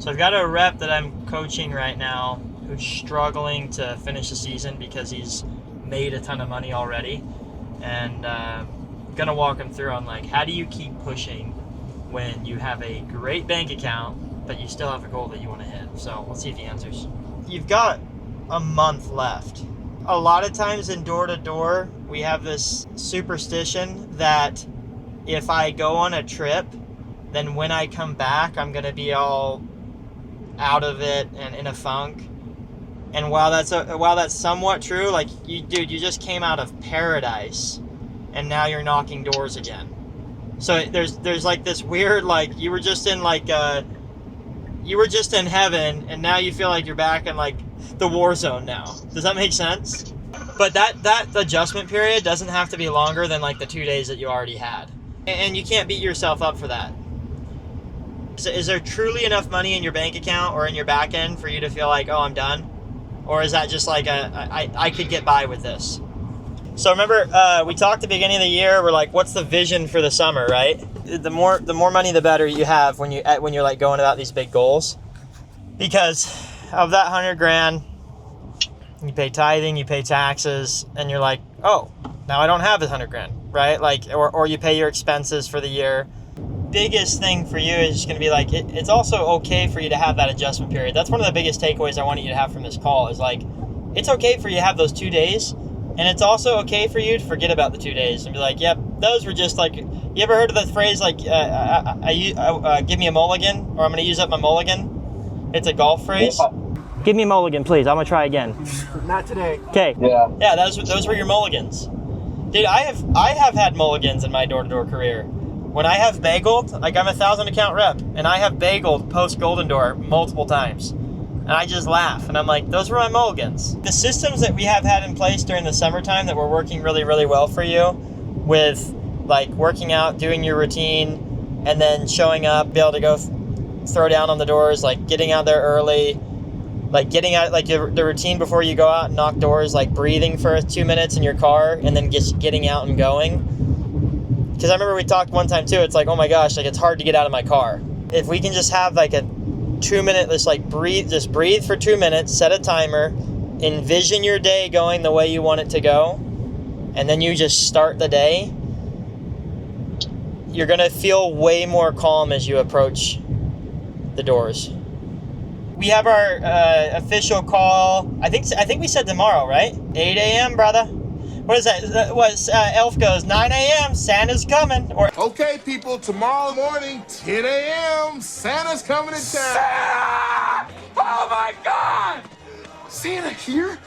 So I've got a rep that I'm coaching right now who's struggling to finish the season because he's made a ton of money already. And I'm going to walk him through on like, how do you keep pushing when you have a great bank account, but you still have a goal that you want to hit? So let's see if he answers. You've got a month left. A lot of times in door-to-door, we have this superstition that if I go on a trip, then when I come back, I'm going to be all out of it and in a funk. And while that's somewhat true, like, you just came out of paradise, and now you're knocking doors again. So there's like this weird, like, you were just in heaven, and now you feel like you're back in like the war zone now. Does that make sense? But that adjustment period doesn't have to be longer than like the 2 days that you already had. And you can't beat yourself up for that. Is there truly enough money in your bank account or in your back end for you to feel like, oh, I'm done? Or is that just like I could get by with this? So remember, we talked at the beginning of the year, we're like, what's the vision for the summer, right? The more money, the better you have when you're like going about these big goals. Because of that $100,000, you pay tithing, you pay taxes, and you're like, oh, now I don't have $100,000, right? Like, or you pay your expenses for the year. Biggest thing for you is just going to be like, it's also okay for you to have that adjustment period. That's one of the biggest takeaways I want you to have from this call is like, it's okay for you to have those 2 days, and it's also okay for you to forget about the 2 days and be like, yep, those were just like, you ever heard of the phrase like, give me a mulligan, or I'm going to use up my mulligan? It's a golf phrase. Give me a mulligan, please. I'm going to try again. Not today. Okay. Yeah, those were your mulligans. Dude, I have had mulligans in my door-to-door career. When I have bageled, like I'm a 1,000 account rep, and I have bageled post Golden Door multiple times. And I just laugh, and I'm like, those were my mulligans. The systems that we have had in place during the summertime that were working really, really well for you, with like working out, doing your routine, and then showing up, be able to go throw down on the doors, like getting out there early, like getting out, like the routine before you go out and knock doors, like breathing for 2 minutes in your car, and then just getting out and going. Because I remember we talked one time too, it's like, oh my gosh, like it's hard to get out of my car. If we can just have like a 2 minute, just breathe for 2 minutes, set a timer, envision your day going the way you want it to go, and then you just start the day, you're gonna feel way more calm as you approach the doors. We have our official call, I think we said tomorrow, right? 8 a.m., brother. What is that? Elf goes, 9 a.m., Santa's coming. Or okay, people, tomorrow morning, 10 a.m., Santa's coming to town. Santa! Oh my God! Santa here?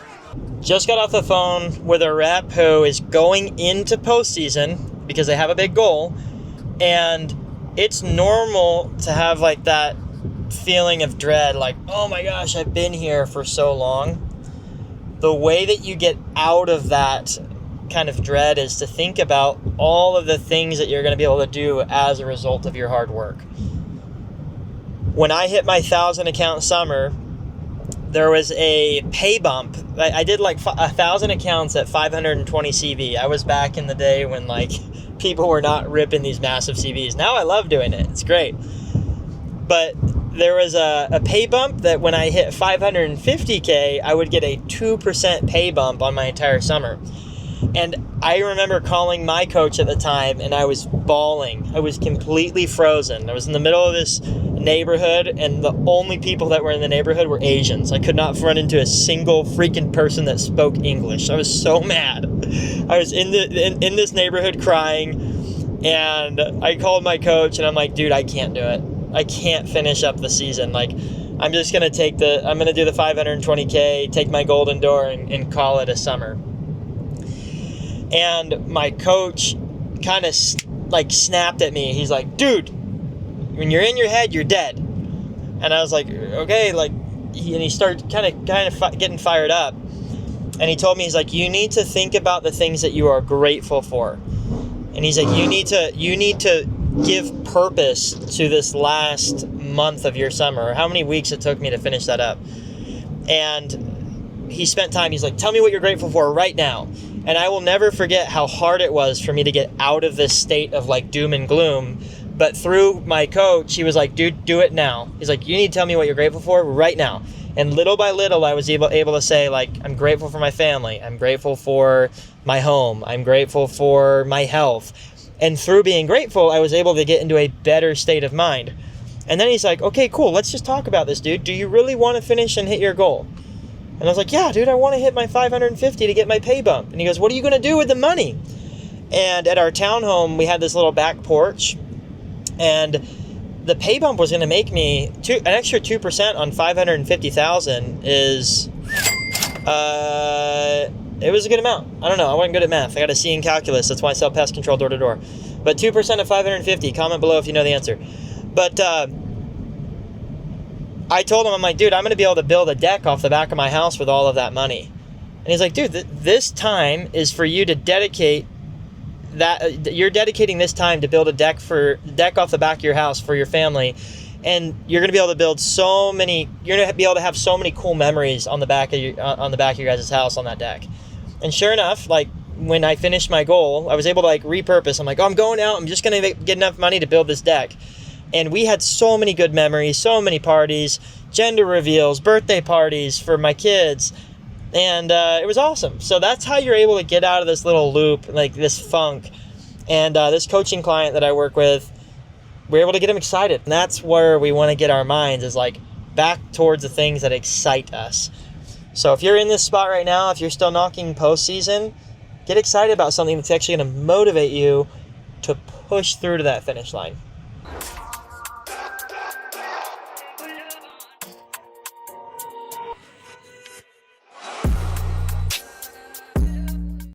Just got off the phone with a rep who is going into postseason because they have a big goal. And it's normal to have like that feeling of dread, like, oh my gosh, I've been here for so long. The way that you get out of that kind of dread is to think about all of the things that you're going to be able to do as a result of your hard work. When I hit my 1,000 account summer, there was a pay bump. I did like 1,000 accounts at 520 CV. I was back in the day when like people were not ripping these massive CVs. Now I love doing it. It's great. But there was a pay bump that when I hit 550K, I would get a 2% pay bump on my entire summer. And I remember calling my coach at the time, and I was bawling. I was completely frozen. I was in the middle of this neighborhood, and the only people that were in the neighborhood were Asians. I could not run into a single freaking person that spoke English. I was so mad. I was in this neighborhood crying, and I called my coach, and I'm like, dude, I can't do it. I can't finish up the season. Like, I'm just going to I'm going to do the 520K, take my Golden Door, and call it a summer. And my coach kind of like snapped at me. He's like, dude, when you're in your head, you're dead. And I was like, okay, like, and he started kind of getting fired up. And he told me, he's like, you need to think about the things that you are grateful for. And he's like, you need to give purpose to this last month of your summer, or how many weeks it took me to finish that up. And he spent time, he's like, tell me what you're grateful for right now. And I will never forget how hard it was for me to get out of this state of like doom and gloom But through my coach, he was like, dude, do it now. He's like, you need to tell me what you're grateful for right now. And little by little, I was able to say, like, I'm grateful for my family. I'm grateful for my home. I'm grateful for my health. And through being grateful, I was able to get into a better state of mind. And then he's like, okay, cool. Let's just talk about this, dude. Do you really want to finish and hit your goal? And I was like, yeah, dude, I want to hit my 550 to get my pay bump. And he goes, what are you going to do with the money? And at our townhome, we had this little back porch. And the pay bump was going to make me an extra 2% on 550,000 is, it was a good amount. I don't know. I wasn't good at math. I got a C in calculus. That's why I sell pest control door to door. But 2% of 550, comment below if you know the answer. But I told him, I'm like, dude, I'm going to be able to build a deck off the back of my house with all of that money. And he's like, dude, this time is for you to dedicate that. You're dedicating this time to build a deck off the back of your house for your family. And you're going to be able to build you're going to be able to have so many cool memories on the back of your guys' house on that deck. And sure enough, like, when I finished my goal, I was able to, like, repurpose. I'm like, oh, I'm going out. I'm just going to get enough money to build this deck. And we had so many good memories, so many parties, gender reveals, birthday parties for my kids. And it was awesome. So that's how you're able to get out of this little loop, like this funk. And this coaching client that I work with, we're able to get him excited. And that's where we want to get our minds, is like back towards the things that excite us. So if you're in this spot right now, if you're still knocking postseason, get excited about something that's actually going to motivate you to push through to that finish line.